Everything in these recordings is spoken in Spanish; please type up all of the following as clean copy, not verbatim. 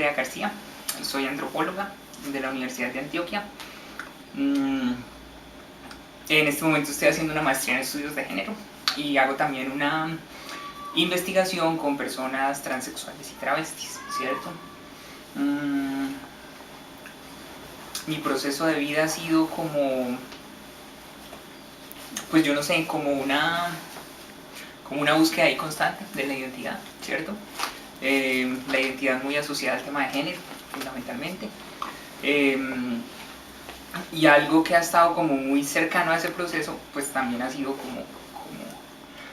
Andrea García, soy antropóloga de la Universidad de Antioquia. En este momento estoy haciendo una maestría en estudios de género y hago también una investigación con personas transexuales y travestis, ¿cierto? Mi proceso de vida ha sido como, pues yo no sé, como una búsqueda ahí constante de la identidad, ¿cierto? La identidad muy asociada al tema de género, fundamentalmente. Y algo que ha estado como muy cercano a ese proceso, pues también ha sido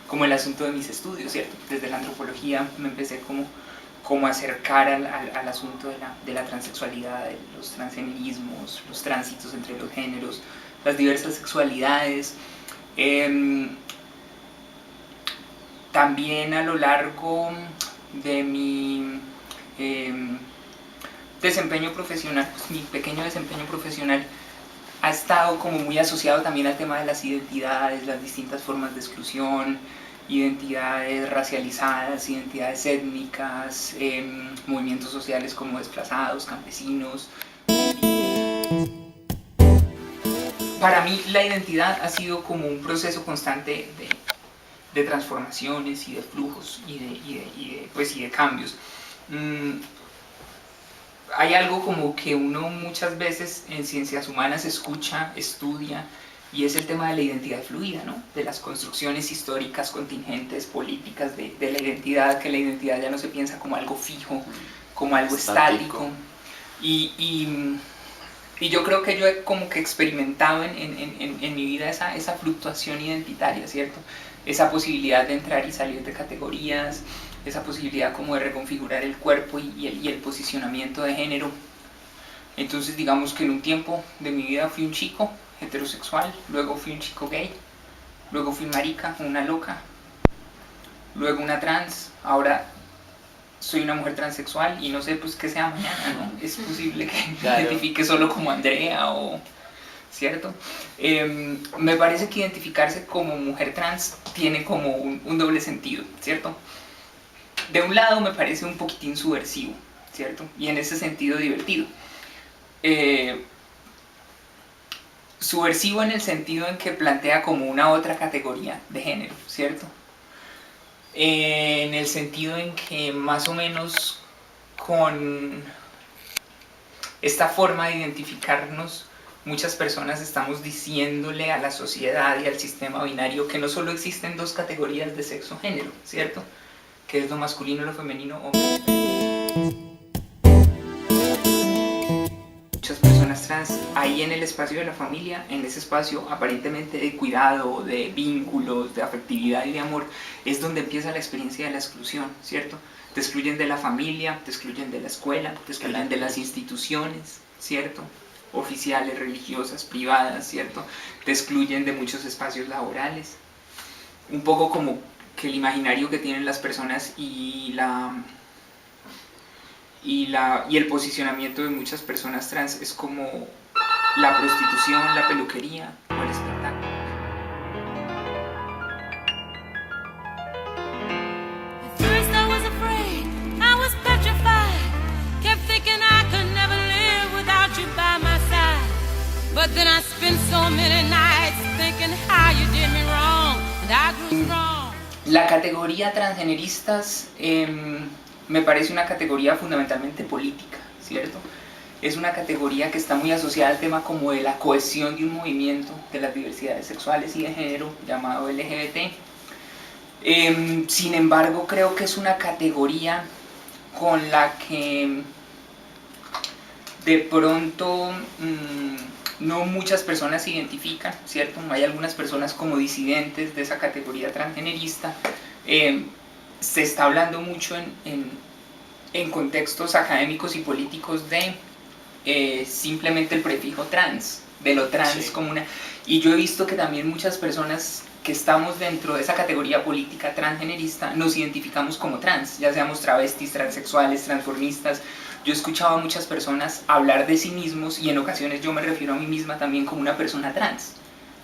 como el asunto de mis estudios, ¿cierto? Desde la antropología me empecé como a acercar al asunto de la transexualidad, de los transgenerismos, los tránsitos entre los géneros, las diversas sexualidades. También a lo largo de mi desempeño profesional, pues mi pequeño desempeño profesional ha estado como muy asociado también al tema de las identidades, las distintas formas de exclusión, identidades racializadas, identidades étnicas, movimientos sociales como desplazados, campesinos. Para mí la identidad ha sido como un proceso constante de transformaciones y de flujos y de cambios. Hay algo como que uno muchas veces en ciencias humanas escucha, estudia, y es el tema de la identidad fluida, ¿no? De las construcciones históricas, contingentes, políticas de la identidad, que la identidad ya no se piensa como algo fijo, como algo estático. Y yo creo que yo he como que experimentado en mi vida esa fluctuación identitaria, ¿cierto? Esa posibilidad de entrar y salir de categorías, esa posibilidad como de reconfigurar el cuerpo y el posicionamiento de género. Entonces digamos que en un tiempo de mi vida fui un chico heterosexual, luego fui un chico gay, luego fui marica, una loca, luego una trans, ahora soy una mujer transexual y no sé pues qué sea mañana, ¿no? Es posible que me identifique solo como Andrea o... ¿cierto? Me parece que identificarse como mujer trans tiene como un doble sentido, ¿cierto? De un lado me parece un poquitín subversivo, ¿cierto? Y en ese sentido divertido. Subversivo en el sentido en que plantea como una otra categoría de género, ¿cierto? En el sentido en que más o menos con esta forma de identificarnos, muchas personas estamos diciéndole a la sociedad y al sistema binario que no solo existen dos categorías de sexo-género, ¿cierto? Que es lo masculino, lo femenino, hombre. Muchas personas trans, ahí en el espacio de la familia, en ese espacio aparentemente de cuidado, de vínculos, de afectividad y de amor, es donde empieza la experiencia de la exclusión, ¿cierto? Te excluyen de la familia, te excluyen de la escuela, te excluyen de las instituciones, ¿cierto? Oficiales, religiosas, privadas, ¿cierto? Te excluyen de muchos espacios laborales. Un poco como que el imaginario que tienen las personas y el posicionamiento de muchas personas trans es como la prostitución, la peluquería o el espectáculo. La categoría transgeneristas me parece una categoría fundamentalmente política, ¿cierto? Es una categoría que está muy asociada al tema como de la cohesión de un movimiento de las diversidades sexuales y de género llamado LGBT. Sin embargo, creo que es una categoría con la que de pronto no muchas personas se identifican, ¿cierto? Hay algunas personas como disidentes de esa categoría transgenerista. Se está hablando mucho en contextos académicos y políticos de simplemente el prefijo trans, de lo trans, sí, como una... Y yo he visto que también muchas personas que estamos dentro de esa categoría política transgenerista nos identificamos como trans, ya seamos travestis, transexuales, transformistas. Yo he escuchado a muchas personas hablar de sí mismos y en ocasiones yo me refiero a mí misma también como una persona trans.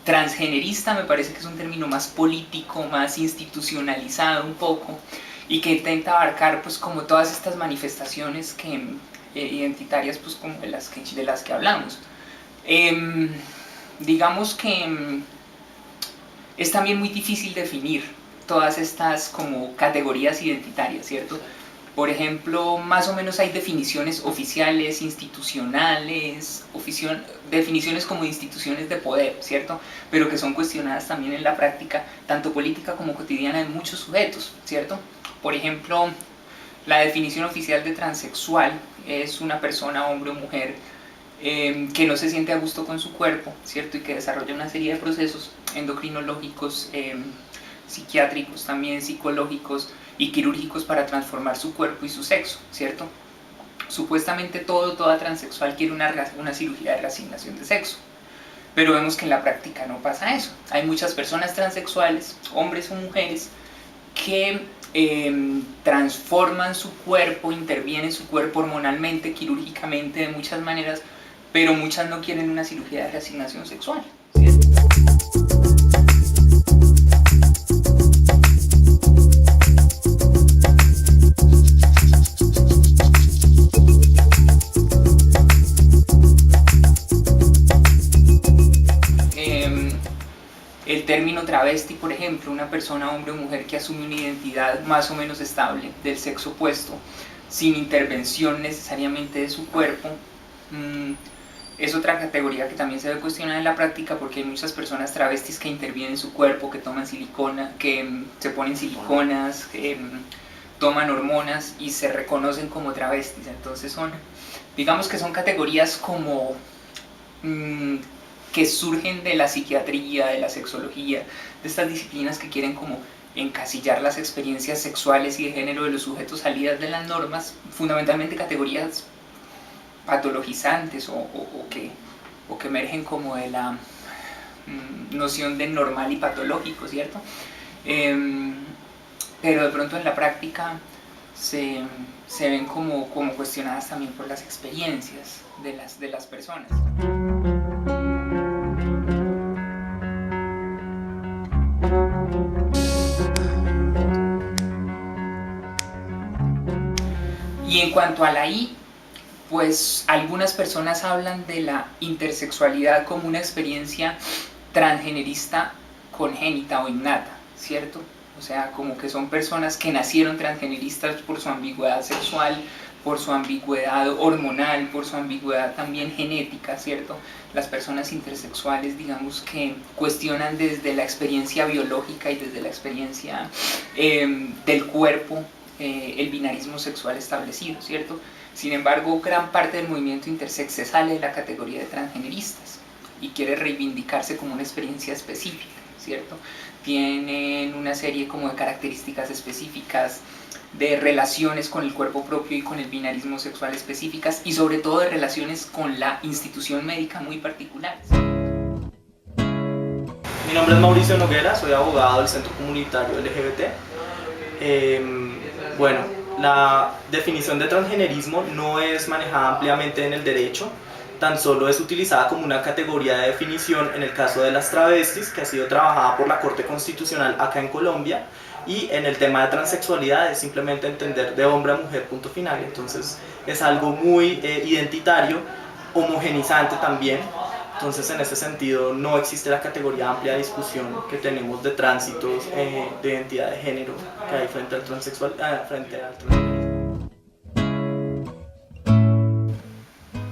Transgenerista me parece que es un término más político, más institucionalizado un poco y que intenta abarcar pues como todas estas manifestaciones identitarias pues como de las que hablamos. Digamos que es también muy difícil definir todas estas como categorías identitarias, ¿cierto? Por ejemplo, más o menos hay definiciones oficiales, institucionales, definiciones como de instituciones de poder, ¿cierto? Pero que son cuestionadas también en la práctica, tanto política como cotidiana, en muchos sujetos, ¿cierto? Por ejemplo, la definición oficial de transexual es una persona, hombre o mujer, que no se siente a gusto con su cuerpo, ¿cierto? Y que desarrolla una serie de procesos endocrinológicos, psiquiátricos, también psicológicos y quirúrgicos para transformar su cuerpo y su sexo, ¿cierto? Supuestamente toda transexual quiere una cirugía de reasignación de sexo, pero vemos que en la práctica no pasa eso. Hay muchas personas transexuales, hombres o mujeres, que transforman su cuerpo, intervienen su cuerpo hormonalmente, quirúrgicamente, de muchas maneras, pero muchas no quieren una cirugía de reasignación sexual, ¿cierto? El término travesti, por ejemplo, una persona, hombre o mujer, que asume una identidad más o menos estable del sexo opuesto, sin intervención necesariamente de su cuerpo, es otra categoría que también se debe cuestionar en la práctica, porque hay muchas personas travestis que intervienen en su cuerpo, que toman silicona, que se ponen siliconas, que toman hormonas y se reconocen como travestis. Entonces digamos que son categorías como que surgen de la psiquiatría, de la sexología, de estas disciplinas que quieren como encasillar las experiencias sexuales y de género de los sujetos salidas de las normas, fundamentalmente categorías patologizantes o que emergen como de la noción de normal y patológico, ¿cierto? Pero de pronto en la práctica se ven como cuestionadas también por las experiencias de las personas. Y en cuanto a la I, pues algunas personas hablan de la intersexualidad como una experiencia transgenerista congénita o innata, ¿cierto? O sea, como que son personas que nacieron transgeneristas por su ambigüedad sexual, por su ambigüedad hormonal, por su ambigüedad también genética, ¿cierto? Las personas intersexuales, digamos que cuestionan desde la experiencia biológica y desde la experiencia del cuerpo el binarismo sexual establecido, ¿cierto? Sin embargo, gran parte del movimiento intersex se sale de la categoría de transgeneristas y quiere reivindicarse como una experiencia específica, ¿cierto? Tienen una serie como de características específicas, de relaciones con el cuerpo propio y con el binarismo sexual específicas, y sobre todo de relaciones con la institución médica muy particulares. Mi nombre es Mauricio Noguera, soy abogado del Centro Comunitario LGBT. Bueno, la definición de transgenerismo no es manejada ampliamente en el derecho, tan solo es utilizada como una categoría de definición en el caso de las travestis, que ha sido trabajada por la Corte Constitucional acá en Colombia, y en el tema de transexualidad es simplemente entender de hombre a mujer, punto final. Entonces es algo muy identitario, homogenizante también. Entonces en ese sentido no existe la categoría amplia de discusión que tenemos de tránsitos de identidad de género que hay frente al transexual, frente al transgénero.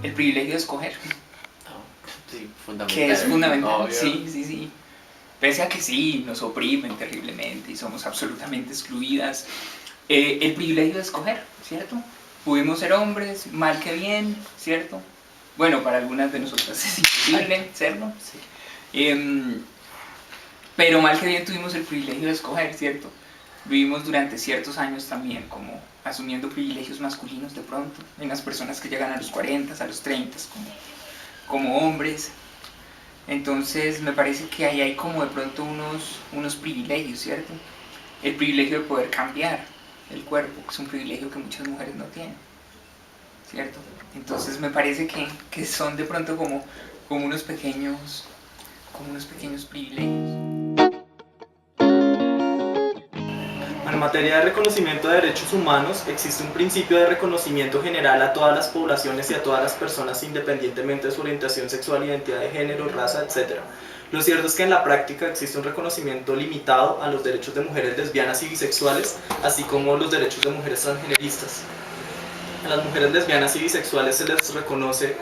El privilegio de escoger. Sí, fundamental. Que es fundamental, Obvio. sí. Pese a que sí, nos oprimen terriblemente y somos absolutamente excluidas, el privilegio de escoger, ¿cierto? Pudimos ser hombres, mal que bien, ¿cierto? Bueno, para algunas de nosotras es imposible serlo, sí. Pero mal que bien tuvimos el privilegio de escoger, ¿cierto? Vivimos durante ciertos años también como asumiendo privilegios masculinos de pronto. Hay unas personas que llegan a los 40, a los 30 como hombres. Entonces me parece que ahí hay como de pronto unos privilegios, ¿cierto? El privilegio de poder cambiar el cuerpo, que es un privilegio que muchas mujeres no tienen, ¿cierto? Entonces me parece que son de pronto como unos pequeños privilegios. Bueno, materia de reconocimiento de derechos humanos existe un principio de reconocimiento general a todas las poblaciones y a todas las personas independientemente de su orientación sexual, identidad de género, raza, etc. Lo cierto es que en la práctica existe un reconocimiento limitado a los derechos de mujeres lesbianas y bisexuales, así como los derechos de mujeres transgeneristas. A las mujeres lesbianas y bisexuales se les reconoce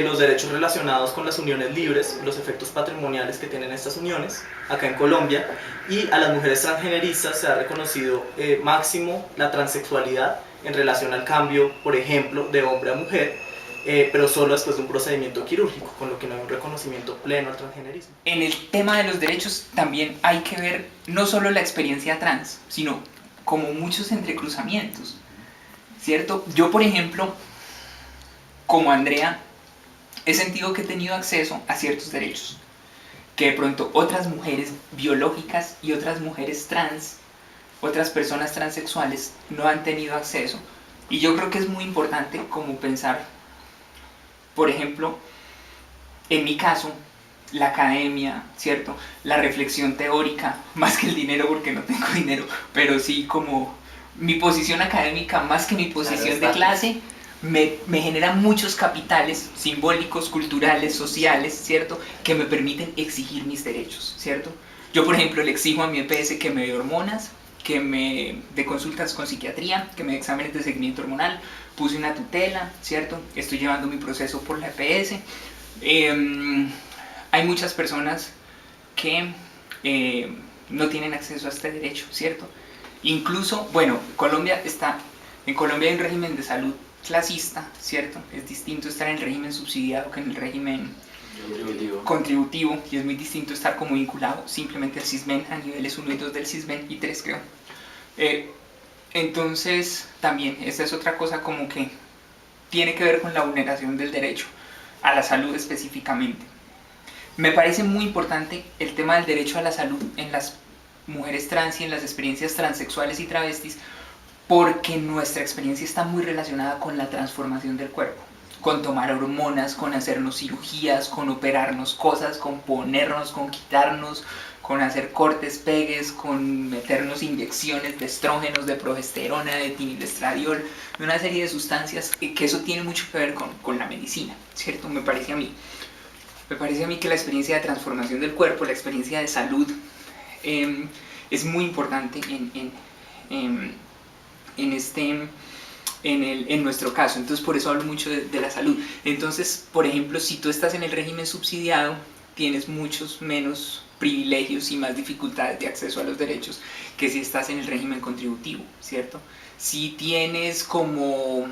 los derechos relacionados con las uniones libres, los efectos patrimoniales que tienen estas uniones, acá en Colombia, y a las mujeres transgeneristas se ha reconocido máximo la transexualidad en relación al cambio, por ejemplo, de hombre a mujer, pero solo después de un procedimiento quirúrgico, con lo que no hay un reconocimiento pleno al transgenerismo. En el tema de los derechos también hay que ver no solo la experiencia trans, sino como muchos entrecruzamientos, ¿cierto? Yo, por ejemplo, como Andrea, he sentido que he tenido acceso a ciertos derechos que de pronto otras mujeres biológicas y otras mujeres trans, otras personas transexuales no han tenido acceso. Y yo creo que es muy importante como pensar, por ejemplo, en mi caso, la academia, ¿cierto? La reflexión teórica, más que el dinero porque no tengo dinero, pero sí como mi posición académica más que mi posición de clase me genera muchos capitales simbólicos, culturales, sociales, ¿cierto? Que me permiten exigir mis derechos, ¿cierto? Yo, por ejemplo, le exijo a mi EPS que me dé hormonas, que me dé consultas con psiquiatría, que me dé exámenes de seguimiento hormonal, puse una tutela, ¿cierto? Estoy llevando mi proceso por la EPS. Hay muchas personas que no tienen acceso a este derecho, ¿cierto? Incluso, bueno, en Colombia hay un régimen de salud clasista, ¿cierto? Es distinto estar en el régimen subsidiado que en el régimen contributivo, y es muy distinto estar como vinculado simplemente al CISBEN, a niveles 1 y 2 del CISBEN y 3 creo. Entonces, también, esta es otra cosa como que tiene que ver con la vulneración del derecho a la salud específicamente. Me parece muy importante el tema del derecho a la salud en las mujeres trans y en las experiencias transexuales y travestis, porque nuestra experiencia está muy relacionada con la transformación del cuerpo, con tomar hormonas, con hacernos cirugías, con operarnos cosas, con ponernos, con quitarnos, con hacer cortes, pegues, con meternos inyecciones de estrógenos, de progesterona, de dinilestradiol, de una serie de sustancias que eso tiene mucho que ver con la medicina, ¿cierto? Me parece a mí que la experiencia de transformación del cuerpo, la experiencia de salud, es muy importante en nuestro caso. Entonces por eso hablo mucho de la salud. Entonces, por ejemplo, si tú estás en el régimen subsidiado, tienes muchos menos privilegios y más dificultades de acceso a los derechos que si estás en el régimen contributivo, ¿cierto? Si tienes como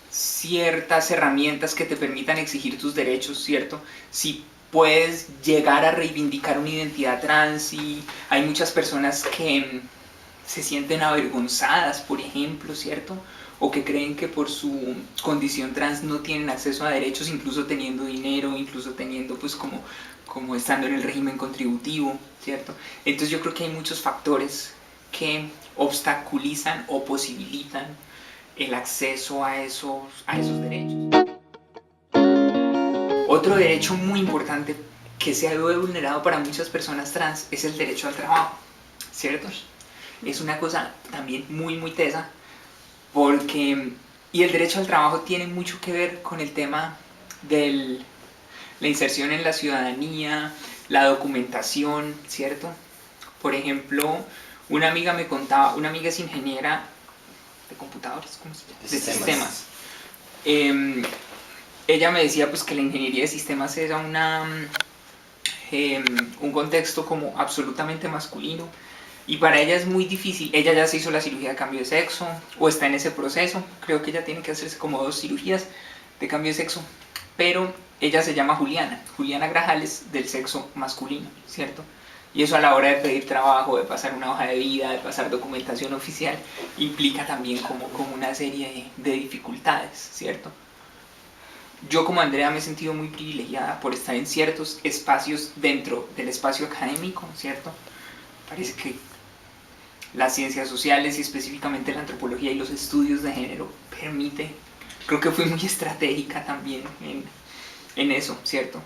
ciertas herramientas que te permitan exigir tus derechos, ¿cierto? Si puedes llegar a reivindicar una identidad trans, y hay muchas personas que se sienten avergonzadas, por ejemplo, ¿cierto? O que creen que por su condición trans no tienen acceso a derechos, incluso teniendo dinero, incluso teniendo pues como estando en el régimen contributivo, ¿cierto? Entonces yo creo que hay muchos factores que obstaculizan o posibilitan el acceso a esos derechos. Otro derecho muy importante que se ha vulnerado para muchas personas trans es el derecho al trabajo, ¿cierto? Es una cosa también muy muy tesa, y el derecho al trabajo tiene mucho que ver con el tema de la inserción en la ciudadanía, la documentación, ¿cierto? Por ejemplo, una amiga me contaba, una amiga es ingeniera de computadores, ¿cómo se llama? De sistemas. Ella me decía pues que la ingeniería de sistemas era un contexto como absolutamente masculino, y para ella es muy difícil. Ella ya se hizo la cirugía de cambio de sexo, o está en ese proceso, creo que ella tiene que hacerse como 2 cirugías de cambio de sexo, pero ella se llama Juliana Grajales, del sexo masculino, ¿cierto? Y eso a la hora de pedir trabajo, de pasar una hoja de vida, de pasar documentación oficial, implica también como una serie de dificultades, ¿cierto? Yo como Andrea me he sentido muy privilegiada por estar en ciertos espacios dentro del espacio académico, ¿cierto? Parece que las ciencias sociales y específicamente la antropología y los estudios de género creo que fui muy estratégica también en eso, ¿cierto?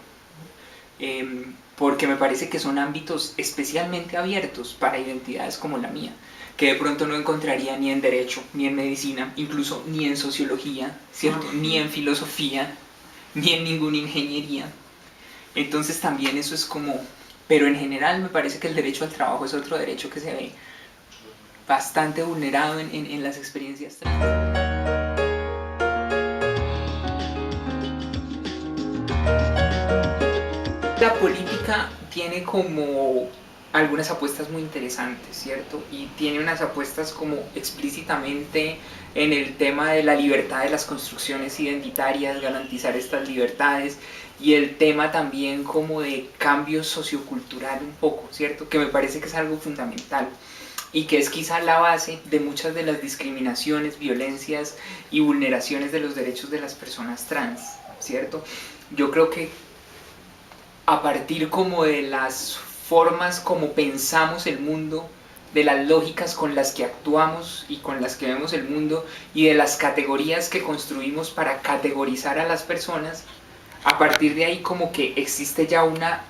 porque me parece que son ámbitos especialmente abiertos para identidades como la mía, que de pronto no encontraría ni en derecho, ni en medicina, incluso ni en sociología, ¿cierto? Ni en filosofía, ni en ninguna ingeniería. Entonces también eso es como... Pero en general me parece que el derecho al trabajo es otro derecho que se ve bastante vulnerado en las experiencias trans. La política tiene como algunas apuestas muy interesantes, ¿cierto? Y tiene unas apuestas como explícitamente en el tema de la libertad de las construcciones identitarias, garantizar estas libertades, y el tema también como de cambio sociocultural un poco, ¿cierto? Que me parece que es algo fundamental y que es quizá la base de muchas de las discriminaciones, violencias y vulneraciones de los derechos de las personas trans, ¿cierto? Yo creo que a partir como de las formas como pensamos el mundo, de las lógicas con las que actuamos y con las que vemos el mundo y de las categorías que construimos para categorizar a las personas, a partir de ahí como que existe ya una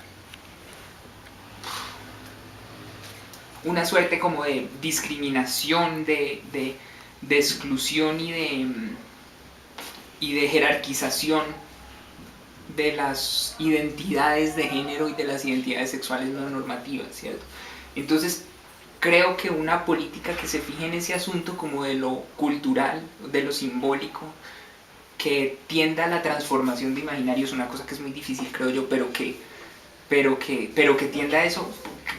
suerte como de discriminación, de exclusión y de jerarquización de las identidades de género y de las identidades sexuales no normativas, ¿cierto? Entonces, creo que una política que se fije en ese asunto como de lo cultural, de lo simbólico, que tienda a la transformación de imaginarios, una cosa que es muy difícil, creo yo, pero que tienda a eso,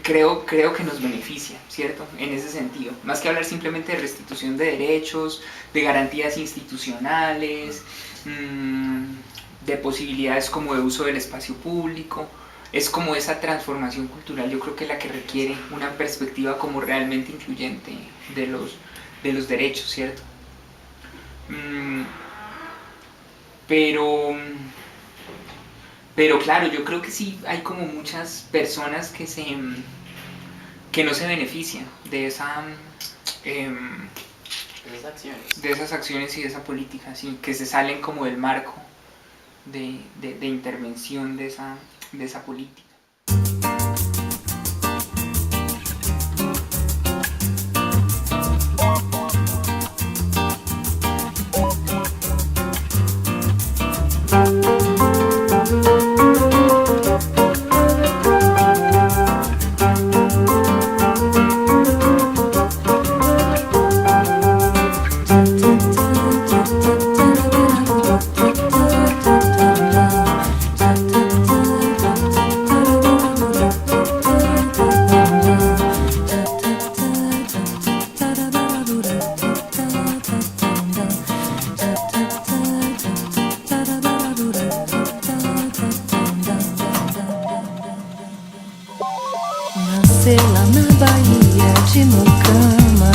creo que nos beneficia, ¿cierto? En ese sentido, más que hablar simplemente de restitución de derechos, de garantías institucionales, de posibilidades como de uso del espacio público, es como esa transformación cultural, yo creo que la que requiere una perspectiva como realmente incluyente de los derechos, ¿cierto? Pero claro, yo creo que sí hay como muchas personas que no se benefician de esas acciones y de esa política, ¿sí? Que se salen como del marco de intervención de esa política. Nascer lá na Bahia de Mucama,